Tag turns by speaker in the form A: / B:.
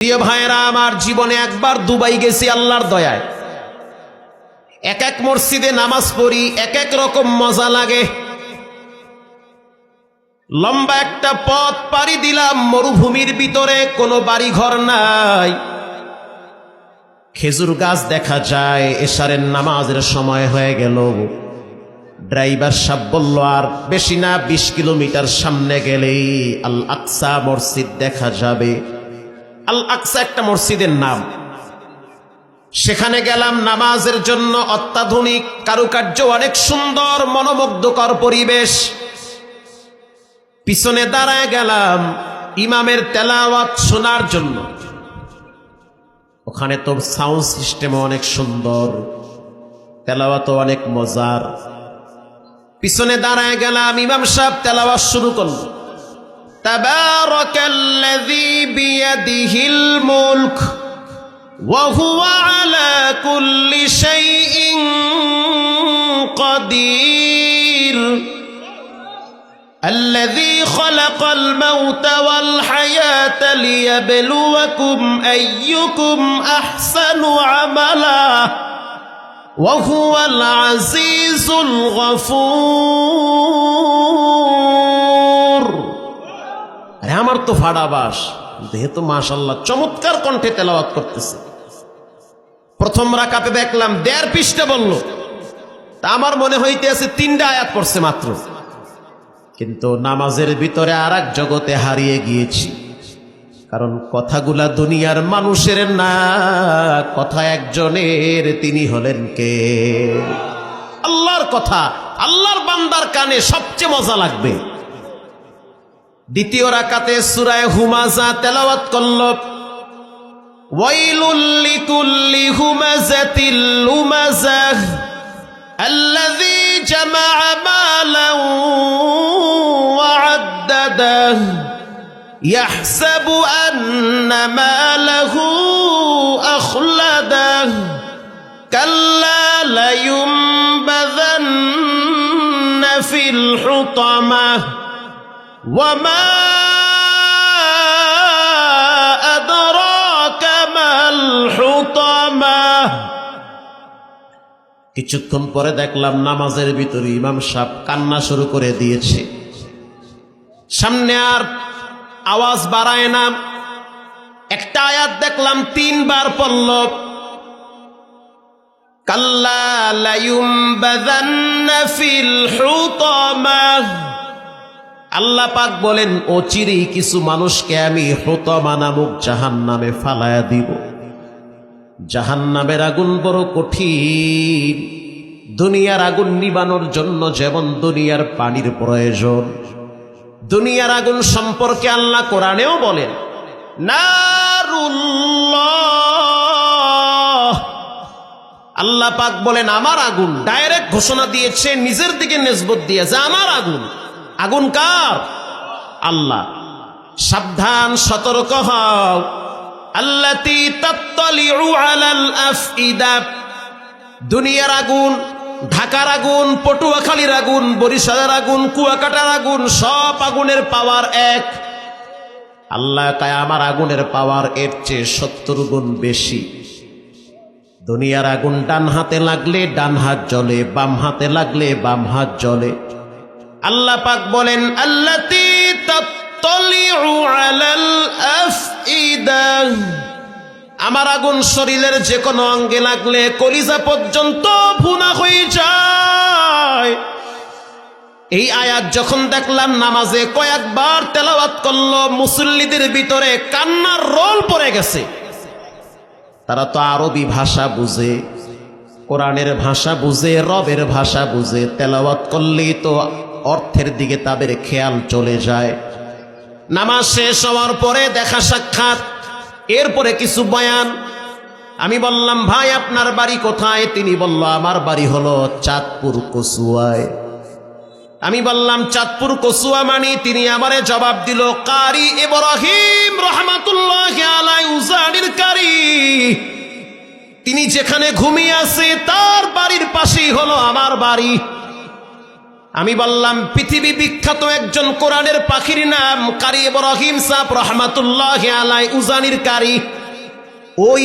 A: প্রিয় ভাইরা আমার, জীবনে একবার দুবাই গেছি আল্লাহর দয়ায়। এক এক মসজিদে নামাজ পড়ি, এক এক রকম মজা লাগে। লম্বা একটা পথ পাড়ি দিলাম, মরুভূমির ভিতরে কোনো বাড়ি ঘর নাই, খেজুর গাছ দেখা যায়। এশারের নামাজের সময় হয়ে গেল। ড্রাইভার সাহেব বলল, আর বেশি না, 20 কিলোমিটার সামনে গেলেই আল আকসা মসজিদ দেখা যাবে। আল আকসা একটা মসজিদের নাম। সেখানে গেলাম নামাজের জন্য। অত্যাধুনিক কারুকার্য, অনেক সুন্দর মনোমুগ্ধকর পরিবেশ। পিছনে দাঁড়ায় গেলাম ইমামের তেলাওয়াত শোনার জন্য। ওখানে তো সাউন্ড সিস্টেম অনেক সুন্দর, তেলাওয়াত অনেক মজার। পিছনে দাঁড়ায় গেলাম, ইমাম সাহেব তেলাওয়াত শুরু করল। তাবারাকাল্লাযী বিয়াদিহিল মুলক ওয়া হুয়া আলা কুল্লি শাইইন কাদির الذي خلق الموت والحياة ليبلوكم أيكم أحسن عملا وهو العزيز الغفور। আরে আমার তো ফাড়া বাস, যেহেতু মাশাআল্লাহ চমৎকার কণ্ঠে তেলাওয়াত করতেছে। প্রথম রাকাতে দেখলাম 1.5 পৃষ্ঠা বলল, তা আমার মনে হইতেছে 3টা আয়াত পড়ছে মাত্র। কিন্তু নামাজের ভিতরে আর এক জগতে হারিয়ে গিয়েছি। কারণ কথাগুলা দুনিয়ার মানুষের না, কথা একজনের, তিনি হলেন কে? আল্লাহর কথা আল্লাহর বান্দার কানে সবচেয়ে মজা লাগবে। দ্বিতীয় রাকাতে সূরা হুমাযা তেলাওয়াত করল। ওয়াইলুল লিকুল্লি হুমাযাতিল লুমাযাহ الذي جمع مالا وعدده يحسب أن ماله أخلده كلا لينبذن في الحطمة وما أدراك ما الحطمة। কিছুক্ষণ পরে দেখলাম নামাজের ভিতরে ইমাম সাহেব কান্না শুরু করে দিয়েছে। সামনে আর আওয়াজ বাড়ায় না। একটা আয়াত দেখলাম 3 বার পড়ল, কাল্লা লায়ুমবাযান্না ফিল হুতামাহ। আল্লাহ পাক বলেন, অচিরেই কিছু মানুষকে আমি হুতামা নামক জাহান্নামে ফালায়া দিব। জাহান্নামের আগুন বড় কঠিন। দুনিয়ার আগুন নিবানোর জন্য যেমন দুনিয়ার পানির প্রয়োজন, দুনিয়ার আগুন সম্পর্কে আল্লাহ কোরআনেও বলেন, নারুল্লাহ। আল্লাহ পাক বলেন আমার আগুন। ডাইরেক্ট ঘোষণা দিয়েছে, নিজের দিকে নিসবত দিয়েছে, আমার আগুন। আগুন কার? আল্লাহ। সাবধান, সতর্ক হও। আল্লাতী তাত্তালিউ আলাল আফইদা। দুনিয়ার আগুন, ঢাকার আগুন, পটুয়াখালীর আগুন, বরিশালের আগুন, কুয়াকাটার আগুন, সব আগুনের পাওয়ার এক। আল্লাহ তাই আমার আগুনের পাওয়ার এর চেয়ে 70 গুণ বেশি। দুনিয়ার আগুন ডান হাতে লাগলে ডান হাত জ্বলে, বাম হাতে লাগলে বাম হাত জ্বলে। আল্লাহ পাক বলেন, আল্লাতী তাত্তালিউ আলাল আফইদা। আমার আগুন শরীরের যে কোনো অঙ্গে লাগলে কলিজা পর্যন্ত ভুনা হয়ে যায়। এই আয়াত যখন দেখলাম নামাজে কয়েকবার তেলাওয়াত করলো, মুসল্লিদের ভিতরে কান্নার রোল পড়ে গেছে। তারা তো আরবি ভাষা বুঝে, কোরআনের ভাষা বুঝে, রবের ভাষা বুঝে। তেলাওয়াত করলেই তো অর্থের দিকে তাদের খেয়াল চলে যায়। নামাজ শেষ হওয়ার পরে দেখা সাক্ষাৎ, এরপরে কিছু বয়ান। আমি বললাম, ভাই আপনার বাড়ি কোথায়? তিনি বলল, আমার বাড়ি হলো চাঁদপুর কচুয়ায়। আমি বললাম, চাঁদপুর কচুয়া মানে? তিনি আমারে জবাব দিল, কারি ইব্রাহিম রাহমাতুল্লাহি আলাইহি উজানির কারি। তিনি যেখানে ঘুমিয়ে আছে তার বাড়ির পাশেই হলো আমার বাড়ি। আমি বললাম পৃথিবী বিখ্যাত একজন কোরআনের পাখির নাম কারি ইব্রাহিম সাহেব রহমাতুল্লাহি আলাইহি, উজানির কারি। ওই